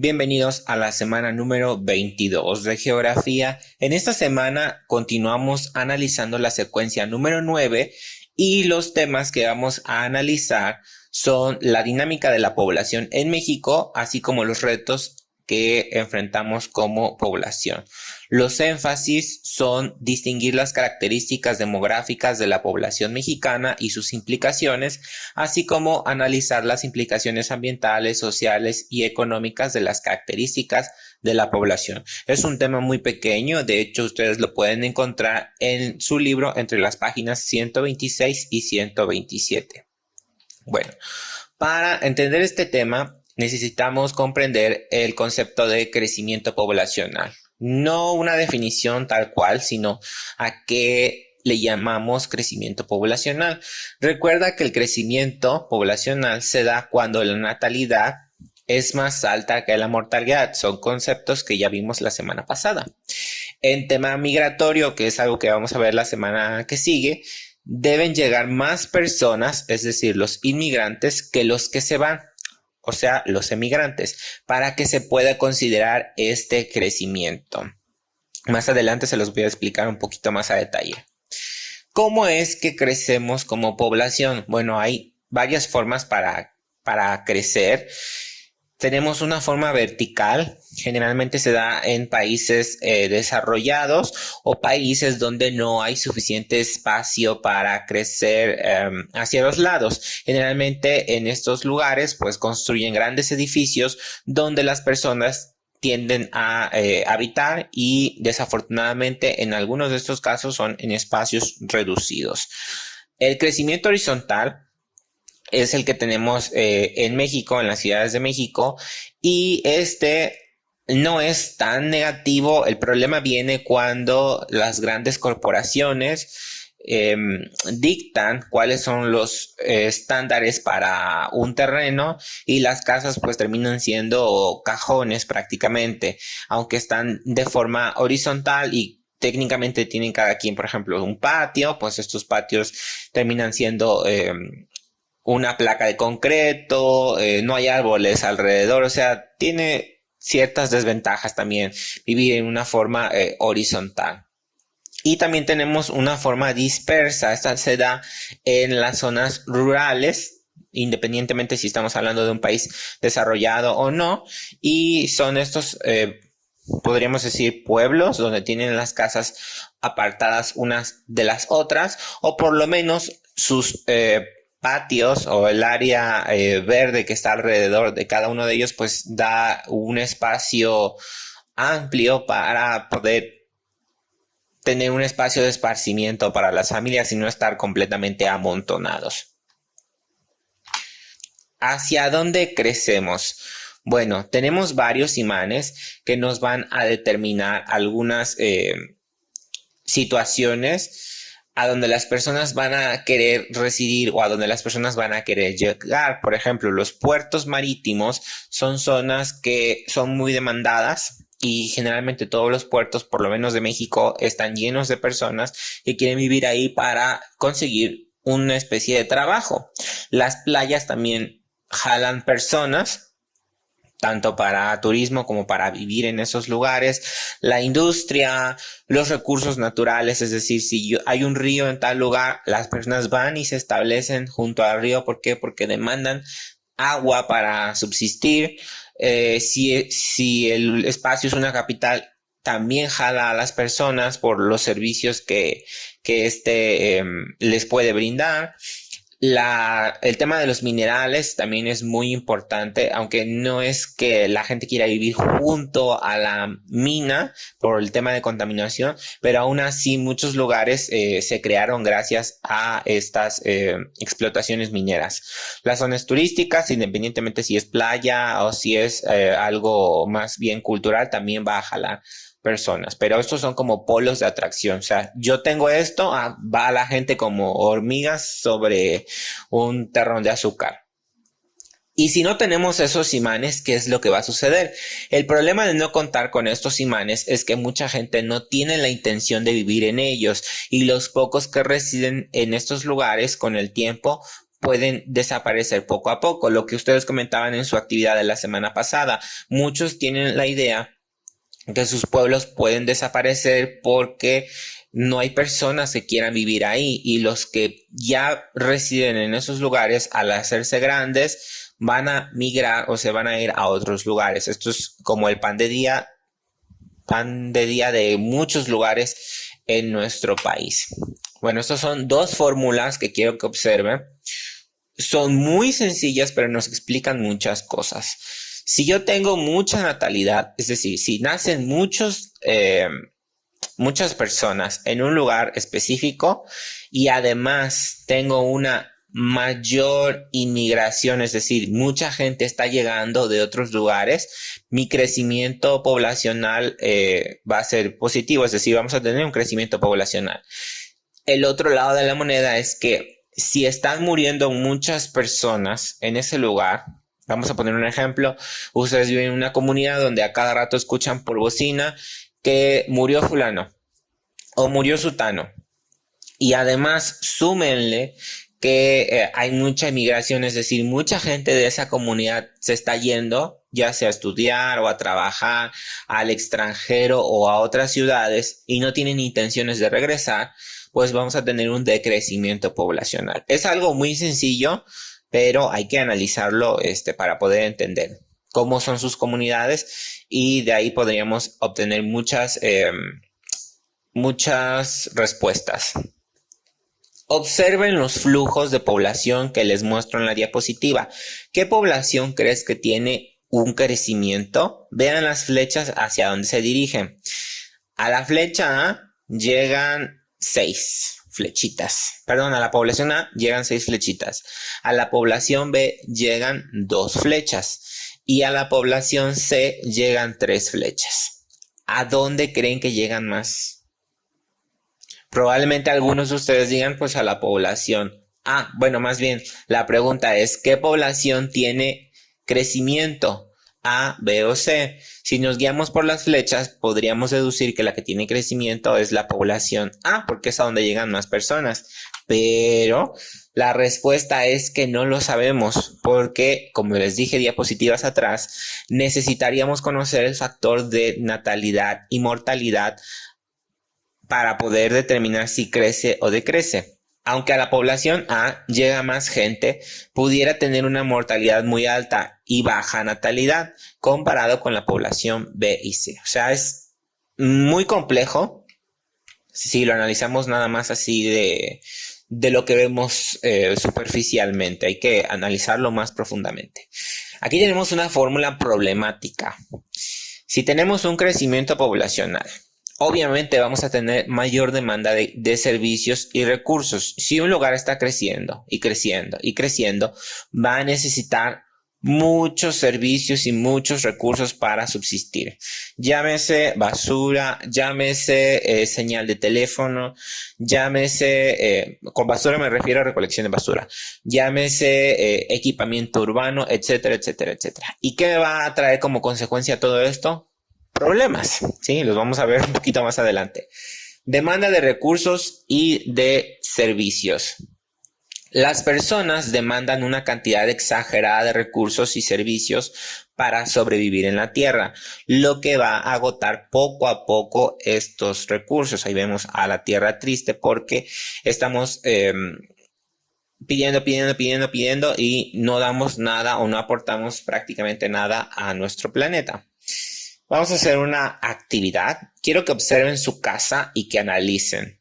Bienvenidos a la semana número 22 de Geografía. En esta semana continuamos analizando la secuencia número 9 y los temas que vamos a analizar son la dinámica de la población en México, así como los retos que enfrentamos como población. Los énfasis son distinguir las características demográficas de la población mexicana y sus implicaciones, así como analizar las implicaciones ambientales, sociales y económicas de las características de la población. Es un tema muy pequeño, de hecho ustedes lo pueden encontrar en su libro entre las páginas 126 y 127. Bueno, para entender este tema necesitamos comprender el concepto de crecimiento poblacional. No una definición tal cual, sino a qué le llamamos crecimiento poblacional. Recuerda que el crecimiento poblacional se da cuando la natalidad es más alta que la mortalidad. Son conceptos que ya vimos la semana pasada. En tema migratorio, que es algo que vamos a ver la semana que sigue, deben llegar más personas, es decir, los inmigrantes, que los que se van, o sea, los emigrantes, para que se pueda considerar este crecimiento. Más adelante se los voy a explicar un poquito más a detalle. ¿Cómo es que crecemos como población? Bueno, hay varias formas para crecer. Tenemos una forma vertical, generalmente se da en países desarrollados o países donde no hay suficiente espacio para crecer hacia los lados. Generalmente en estos lugares pues construyen grandes edificios donde las personas tienden a habitar y desafortunadamente en algunos de estos casos son en espacios reducidos. El crecimiento horizontal es el que tenemos en México, en las ciudades de México, y este no es tan negativo. El problema viene cuando las grandes corporaciones dictan cuáles son los estándares para un terreno y las casas pues terminan siendo cajones prácticamente, aunque están de forma horizontal y técnicamente tienen cada quien, por ejemplo, un patio, pues estos patios terminan siendo una placa de concreto, no hay árboles alrededor, o sea, tiene ciertas desventajas también vivir en una forma horizontal. Y también tenemos una forma dispersa, esta se da en las zonas rurales, independientemente si estamos hablando de un país desarrollado o no, y son estos, podríamos decir, pueblos donde tienen las casas apartadas unas de las otras, o por lo menos sus patios o el área verde que está alrededor de cada uno de ellos pues da un espacio amplio para poder tener un espacio de esparcimiento para las familias y no estar completamente amontonados. ¿Hacia dónde crecemos? Bueno, tenemos varios imanes que nos van a determinar algunas situaciones a donde las personas van a querer residir o a donde las personas van a querer llegar. Por ejemplo, los puertos marítimos son zonas que son muy demandadas y generalmente todos los puertos, por lo menos de México, están llenos de personas que quieren vivir ahí para conseguir una especie de trabajo. Las playas también jalan personas, tanto para turismo como para vivir en esos lugares, la industria, los recursos naturales, es decir, si hay un río en tal lugar, las personas van y se establecen junto al río. ¿Por qué? Porque demandan agua para subsistir. Si el espacio es una capital, también jala a las personas por los servicios que les puede brindar. El tema de los minerales también es muy importante, aunque no es que la gente quiera vivir junto a la mina por el tema de contaminación, pero aún así muchos lugares se crearon gracias a estas explotaciones mineras. Las zonas turísticas, independientemente si es playa o si es algo más bien cultural, también va a jalar personas, pero estos son como polos de atracción. O sea, yo tengo esto, va la gente como hormigas sobre un terrón de azúcar. Y si no tenemos esos imanes, ¿qué es lo que va a suceder? El problema de no contar con estos imanes es que mucha gente no tiene la intención de vivir en ellos, y los pocos que residen en estos lugares con el tiempo pueden desaparecer poco a poco. Lo que ustedes comentaban en su actividad de la semana pasada, muchos tienen la idea que sus pueblos pueden desaparecer porque no hay personas que quieran vivir ahí, y los que ya residen en esos lugares, al hacerse grandes, van a migrar o se van a ir a otros lugares. Esto es como el pan de día de muchos lugares en nuestro país. Bueno, estas son dos fórmulas que quiero que observen. Son muy sencillas, pero nos explican muchas cosas. Si yo tengo mucha natalidad, es decir, si nacen muchas personas en un lugar específico y además tengo una mayor inmigración, es decir, mucha gente está llegando de otros lugares, mi crecimiento poblacional va a ser positivo, es decir, vamos a tener un crecimiento poblacional. El otro lado de la moneda es que si están muriendo muchas personas en ese lugar, vamos a poner un ejemplo, ustedes viven en una comunidad donde a cada rato escuchan por bocina que murió fulano o murió sutano, y además súmenle que hay mucha inmigración, es decir, mucha gente de esa comunidad se está yendo, ya sea a estudiar o a trabajar al extranjero o a otras ciudades, y no tienen intenciones de regresar, pues vamos a tener un decrecimiento poblacional. Es algo muy sencillo, pero hay que analizarlo para poder entender cómo son sus comunidades, y de ahí podríamos obtener muchas respuestas. Observen los flujos de población que les muestro en la diapositiva. ¿Qué población crees que tiene un crecimiento? Vean las flechas hacia dónde se dirigen. A la flecha A llegan 6 flechitas. Perdón, a la población A llegan 6 flechitas. A la población B llegan 2 flechas. Y a la población C llegan 3 flechas. ¿A dónde creen que llegan más? Probablemente algunos de ustedes digan pues a la población. Bueno, más bien la pregunta es, ¿qué población tiene crecimiento? A, B o C. Si nos guiamos por las flechas, podríamos deducir que la que tiene crecimiento es la población A, porque es a donde llegan más personas. Pero la respuesta es que no lo sabemos, porque, como les dije diapositivas atrás, necesitaríamos conocer el factor de natalidad y mortalidad para poder determinar si crece o decrece. Aunque a la población A llega más gente, pudiera tener una mortalidad muy alta y baja natalidad comparado con la población B y C. O sea, es muy complejo si lo analizamos nada más así de lo que vemos superficialmente. Hay que analizarlo más profundamente. Aquí tenemos una fórmula problemática. Si tenemos un crecimiento poblacional, obviamente vamos a tener mayor demanda de servicios y recursos. Si un lugar está creciendo y creciendo y creciendo, va a necesitar muchos servicios y muchos recursos para subsistir. Llámese basura, llámese señal de teléfono, llámese, con basura me refiero a recolección de basura, llámese equipamiento urbano, etcétera, etcétera, etcétera. ¿Y qué va a traer como consecuencia todo esto? Problemas, ¿sí? Los vamos a ver un poquito más adelante. Demanda de recursos y de servicios. Las personas demandan una cantidad exagerada de recursos y servicios para sobrevivir en la Tierra, lo que va a agotar poco a poco estos recursos. Ahí vemos a la Tierra triste porque estamos pidiendo y no damos nada o no aportamos prácticamente nada a nuestro planeta. Vamos a hacer una actividad. Quiero que observen su casa y que analicen.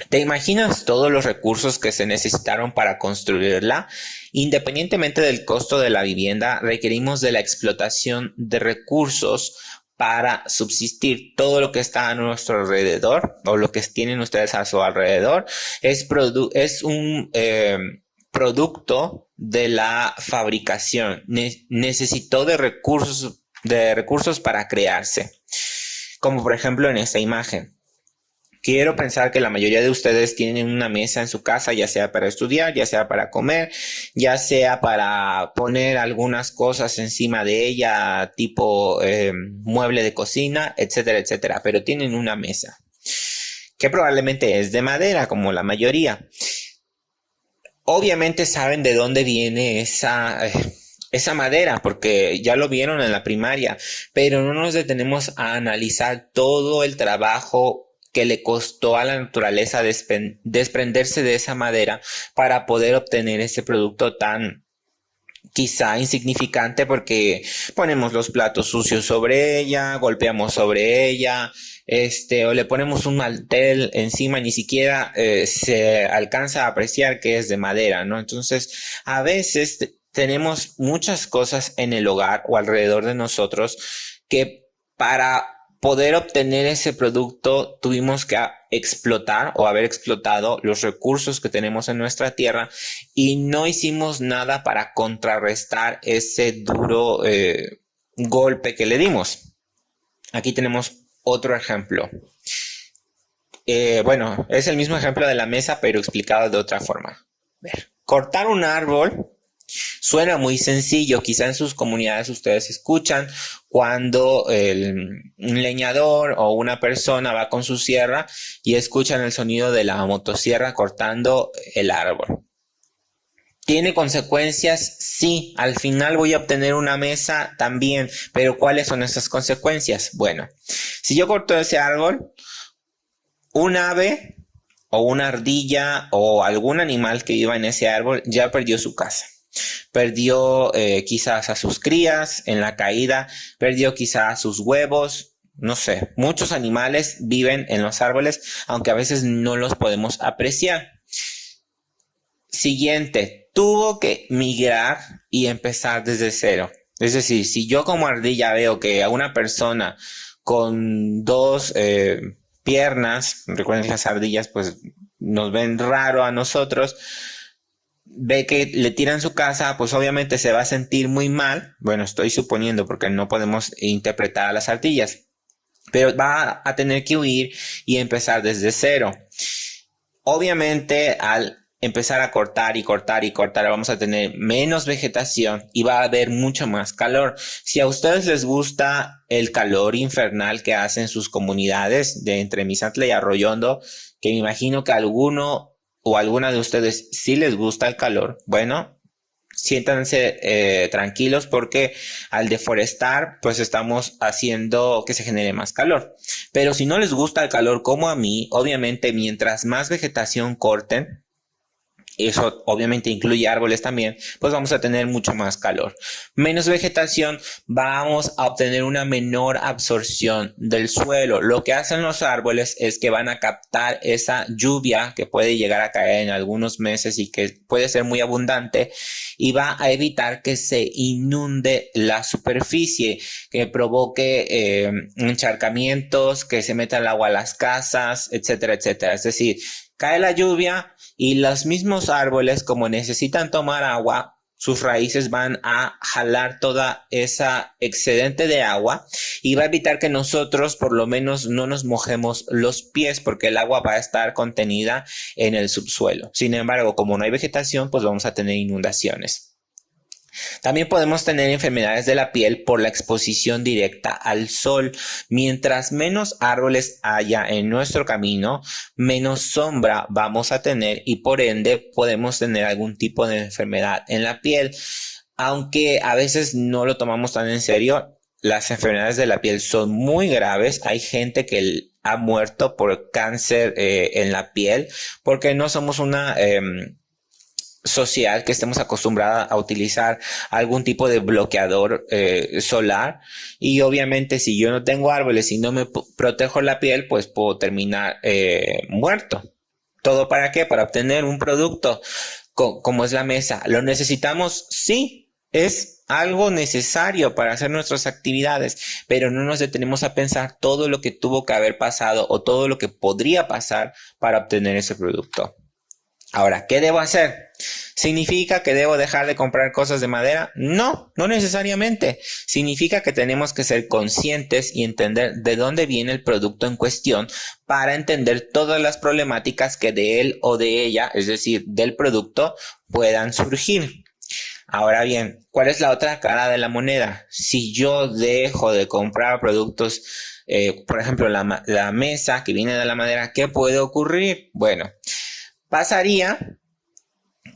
¿Te imaginas todos los recursos que se necesitaron para construirla? Independientemente del costo de la vivienda, requerimos de la explotación de recursos para subsistir. Todo lo que está a nuestro alrededor o lo que tienen ustedes a su alrededor es un producto de la fabricación. Necesitó de recursos para crearse, como por ejemplo en esta imagen. Quiero pensar que la mayoría de ustedes tienen una mesa en su casa, ya sea para estudiar, ya sea para comer, ya sea para poner algunas cosas encima de ella, tipo mueble de cocina, etcétera, etcétera, pero tienen una mesa que probablemente es de madera, como la mayoría. Obviamente saben de dónde viene esa madera, porque ya lo vieron en la primaria, pero no nos detenemos a analizar todo el trabajo que le costó a la naturaleza desprenderse de esa madera para poder obtener ese producto tan quizá insignificante, porque ponemos los platos sucios sobre ella, golpeamos sobre ella, o le ponemos un mantel encima, ni siquiera se alcanza a apreciar que es de madera, ¿no? Entonces, a veces tenemos muchas cosas en el hogar o alrededor de nosotros que para poder obtener ese producto tuvimos que explotar o haber explotado los recursos que tenemos en nuestra tierra y no hicimos nada para contrarrestar ese duro golpe que le dimos. Aquí tenemos otro ejemplo. Bueno, es el mismo ejemplo de la mesa, pero explicado de otra forma. A ver, cortar un árbol suena muy sencillo. Quizá en sus comunidades ustedes escuchan cuando un leñador o una persona va con su sierra y escuchan el sonido de la motosierra cortando el árbol. ¿Tiene consecuencias? Sí, al final voy a obtener una mesa también, pero ¿cuáles son esas consecuencias? Bueno, si yo corto ese árbol, un ave o una ardilla o algún animal que viva en ese árbol ya perdió su casa. Perdió quizás a sus crías en la caída, perdió quizás sus huevos, no sé. Muchos animales viven en los árboles, aunque a veces no los podemos apreciar. Siguiente, tuvo que migrar y empezar desde cero. Es decir, si yo como ardilla veo que a una persona con dos piernas, recuerden que las ardillas pues nos ven raro a nosotros, ve que le tiran su casa, pues obviamente se va a sentir muy mal. Bueno, estoy suponiendo porque no podemos interpretar a las ardillas, pero va a tener que huir y empezar desde cero. Obviamente al empezar a cortar y cortar y cortar vamos a tener menos vegetación y va a haber mucho más calor. Si a ustedes les gusta el calor infernal que hacen sus comunidades de entre Misantla y Arroyondo, que me imagino que alguno o alguna de ustedes sí les gusta el calor, bueno, siéntanse tranquilos porque al deforestar pues estamos haciendo que se genere más calor. Pero si no les gusta el calor como a mí, obviamente mientras más vegetación corten, eso obviamente incluye árboles también, pues vamos a tener mucho más calor. Menos vegetación, vamos a obtener una menor absorción del suelo. Lo que hacen los árboles es que van a captar esa lluvia que puede llegar a caer en algunos meses y que puede ser muy abundante y va a evitar que se inunde la superficie, que provoque encharcamientos, que se meta el agua a las casas, etcétera, etcétera. Es decir, cae la lluvia y los mismos árboles, como necesitan tomar agua, sus raíces van a jalar toda esa excedente de agua y va a evitar que nosotros por lo menos no nos mojemos los pies porque el agua va a estar contenida en el subsuelo. Sin embargo, como no hay vegetación, pues vamos a tener inundaciones. También podemos tener enfermedades de la piel por la exposición directa al sol. Mientras menos árboles haya en nuestro camino, menos sombra vamos a tener y por ende podemos tener algún tipo de enfermedad en la piel. Aunque a veces no lo tomamos tan en serio, las enfermedades de la piel son muy graves. Hay gente que ha muerto por cáncer en la piel porque no somos una social que estemos acostumbrada a utilizar algún tipo de bloqueador solar y obviamente si yo no tengo árboles y no me protejo la piel pues puedo terminar muerto. ¿Todo para qué? Para obtener un producto como es la mesa. ¿Lo necesitamos? Sí, es algo necesario para hacer nuestras actividades, pero no nos detenemos a pensar todo lo que tuvo que haber pasado o todo lo que podría pasar para obtener ese producto. Ahora, ¿qué debo hacer? ¿Significa que debo dejar de comprar cosas de madera? No, no necesariamente. Significa que tenemos que ser conscientes y entender de dónde viene el producto en cuestión para entender todas las problemáticas que de él o de ella, es decir, del producto, puedan surgir. Ahora bien, ¿cuál es la otra cara de la moneda? Si yo dejo de comprar productos, por ejemplo, la mesa que viene de la madera, ¿qué puede ocurrir? Bueno, pasaría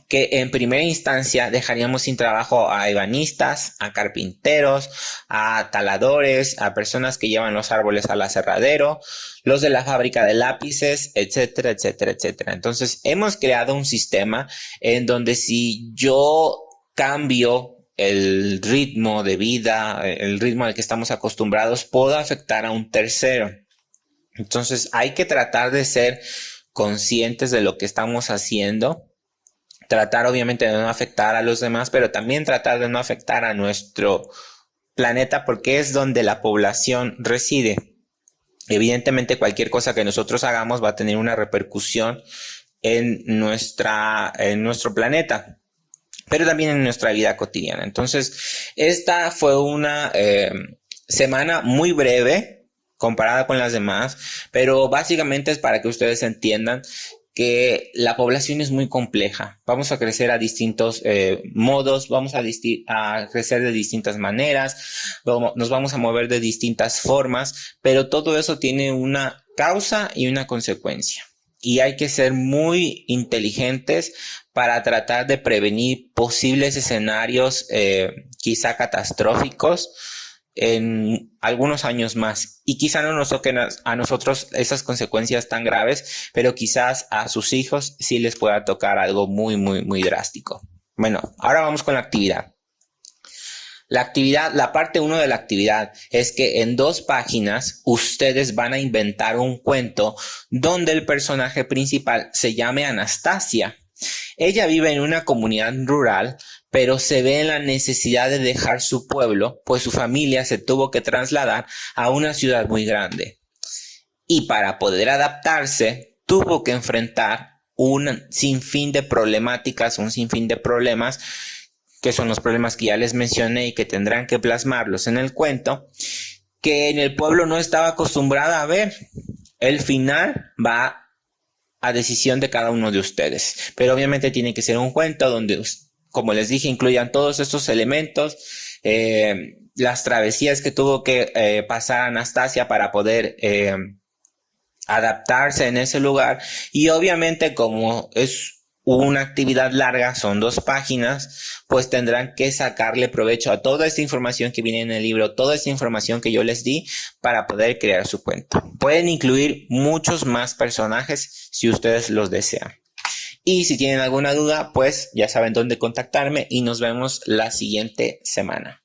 que en primera instancia dejaríamos sin trabajo a ebanistas, a carpinteros, a taladores, a personas que llevan los árboles al aserradero, los de la fábrica de lápices, etcétera, etcétera, etcétera. Entonces, hemos creado un sistema en donde si yo cambio el ritmo de vida, el ritmo al que estamos acostumbrados, puedo afectar a un tercero. Entonces hay que tratar de ser conscientes de lo que estamos haciendo, tratar obviamente de no afectar a los demás, pero también tratar de no afectar a nuestro planeta porque es donde la población reside. Evidentemente cualquier cosa que nosotros hagamos va a tener una repercusión en nuestro planeta, pero también en nuestra vida cotidiana. Entonces, esta fue una semana muy breve comparada con las demás, pero básicamente es para que ustedes entiendan que la población es muy compleja. Vamos a crecer a distintos modos, vamos a crecer de distintas maneras, nos vamos a mover de distintas formas, pero todo eso tiene una causa y una consecuencia. Y hay que ser muy inteligentes para tratar de prevenir posibles escenarios quizá catastróficos en algunos años más. Y quizá no nos toquen a nosotros esas consecuencias tan graves, pero quizás a sus hijos sí les pueda tocar algo muy, muy, muy drástico. Bueno, ahora vamos con la actividad. La parte 1 de la actividad es que en 2 páginas ustedes van a inventar un cuento donde el personaje principal se llame Anastasia. Ella vive en una comunidad rural, pero se ve en la necesidad de dejar su pueblo, pues su familia se tuvo que trasladar a una ciudad muy grande. Y para poder adaptarse, tuvo que enfrentar un sinfín de problemáticas, un sinfín de problemas, que son los problemas que ya les mencioné y que tendrán que plasmarlos en el cuento, que en el pueblo no estaba acostumbrada a ver. El final va a decisión de cada uno de ustedes, pero obviamente tiene que ser un cuento donde, como les dije, incluyan todos estos elementos, las travesías que tuvo que pasar Anastasia para poder adaptarse en ese lugar, y obviamente como es una actividad larga, son 2 páginas, pues tendrán que sacarle provecho a toda esta información que viene en el libro, toda esta información que yo les di para poder crear su cuento. Pueden incluir muchos más personajes si ustedes los desean. Y si tienen alguna duda, pues ya saben dónde contactarme y nos vemos la siguiente semana.